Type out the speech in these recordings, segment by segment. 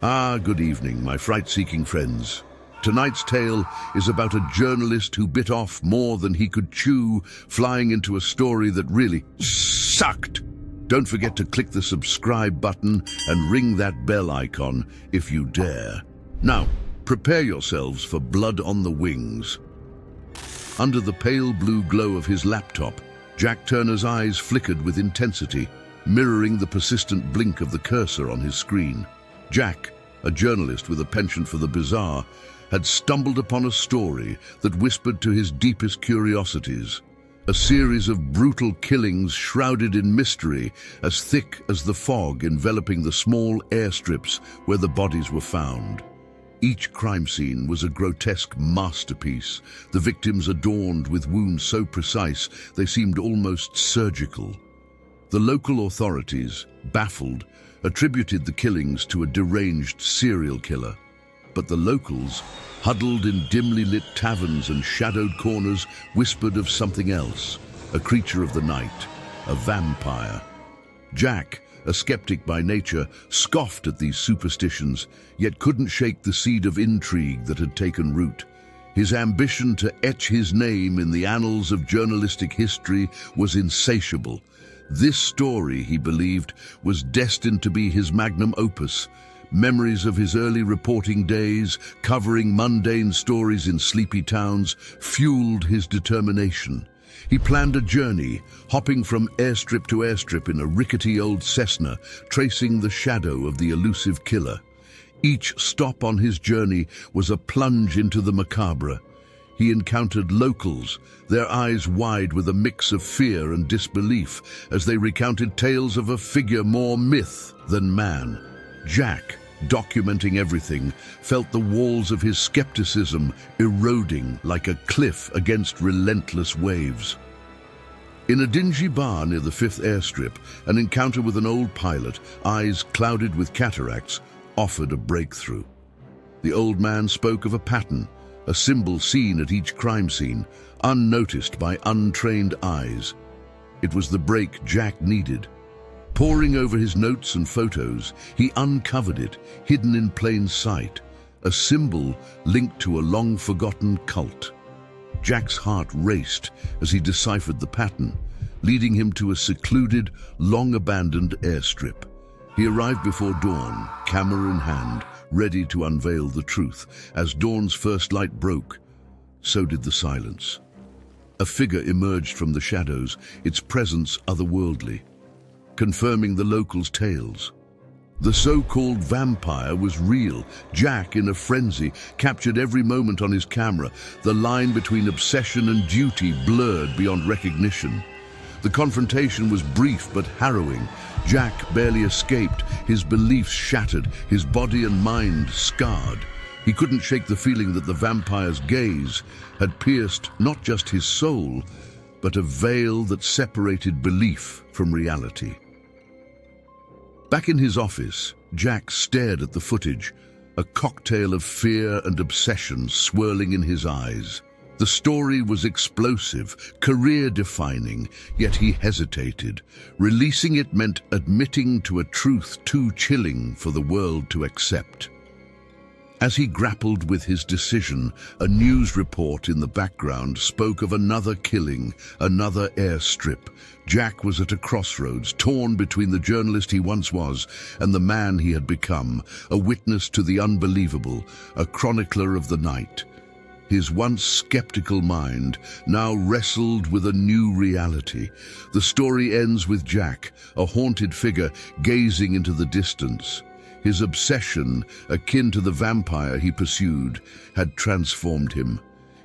Good evening, my fright-seeking friends. Tonight's tale is about a journalist who bit off more than he could chew, flying into a story that really sucked. Don't forget to click the subscribe button and ring that bell icon if you dare. Now, prepare yourselves for blood on the wings. Under the pale blue glow of his laptop, Jack Turner's eyes flickered with intensity, mirroring the persistent blink of the cursor on his screen. Jack, a journalist with a penchant for the bizarre, had stumbled upon a story that whispered to his deepest curiosities. A series of brutal killings shrouded in mystery, as thick as the fog enveloping the small airstrips where the bodies were found. Each crime scene was a grotesque masterpiece, the victims adorned with wounds so precise they seemed almost surgical. The local authorities, baffled, attributed the killings to a deranged serial killer. But the locals, huddled in dimly lit taverns and shadowed corners, whispered of something else, a creature of the night, a vampire. Jack, a skeptic by nature, scoffed at these superstitions, yet couldn't shake the seed of intrigue that had taken root. His ambition to etch his name in the annals of journalistic history was insatiable. This story, he believed, was destined to be his magnum opus. Memories of his early reporting days, covering mundane stories in sleepy towns, fueled his determination. He planned a journey, hopping from airstrip to airstrip in a rickety old Cessna, tracing the shadow of the elusive killer. Each stop on his journey was a plunge into the macabre. He encountered locals, their eyes wide with a mix of fear and disbelief, as they recounted tales of a figure more myth than man. Jack, documenting everything, felt the walls of his skepticism eroding like a cliff against relentless waves. In a dingy bar near the 5th airstrip, an encounter with an old pilot, eyes clouded with cataracts, offered a breakthrough. The old man spoke of a pattern, a symbol seen at each crime scene, unnoticed by untrained eyes. It was the break Jack needed. Poring over his notes and photos, he uncovered it, hidden in plain sight, a symbol linked to a long-forgotten cult. Jack's heart raced as he deciphered the pattern, leading him to a secluded, long-abandoned airstrip. He arrived before dawn, camera in hand, ready to unveil the truth. As dawn's first light broke, so did the silence. A figure emerged from the shadows, its presence otherworldly, confirming the locals' tales. The so-called vampire was real. Jack, in a frenzy, captured every moment on his camera, the line between obsession and duty blurred beyond recognition. The confrontation was brief but harrowing. Jack barely escaped, his beliefs shattered, his body and mind scarred. He couldn't shake the feeling that the vampire's gaze had pierced not just his soul, but a veil that separated belief from reality. Back in his office, Jack stared at the footage, a cocktail of fear and obsession swirling in his eyes. The story was explosive, career-defining, yet he hesitated. Releasing it meant admitting to a truth too chilling for the world to accept. As he grappled with his decision, a news report in the background spoke of another killing, another airstrip. Jack was at a crossroads, torn between the journalist he once was and the man he had become, a witness to the unbelievable, a chronicler of the night. His once skeptical mind now wrestled with a new reality. The story ends with Jack, a haunted figure, gazing into the distance. His obsession, akin to the vampire he pursued, had transformed him.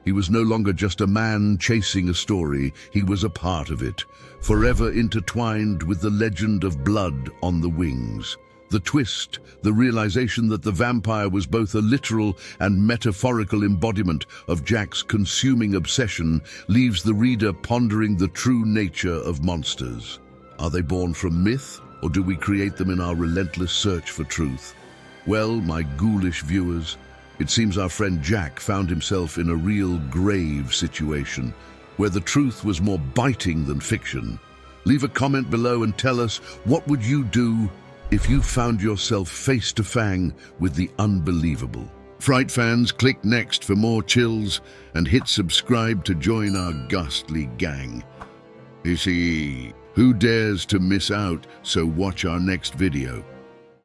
He was no longer just a man chasing a story, he was a part of it, forever intertwined with the legend of blood on the wings. The twist, the realization that the vampire was both a literal and metaphorical embodiment of Jack's consuming obsession, leaves the reader pondering the true nature of monsters. Are they born from myth, or do we create them in our relentless search for truth? Well, my ghoulish viewers, it seems our friend Jack found himself in a real grave situation, where the truth was more biting than fiction. Leave a comment below and tell us, what would you do if you found yourself face to face with the unbelievable. Fright fans, click next for more chills and hit subscribe to join our ghastly gang. You see, who dares to miss out, so watch our next video.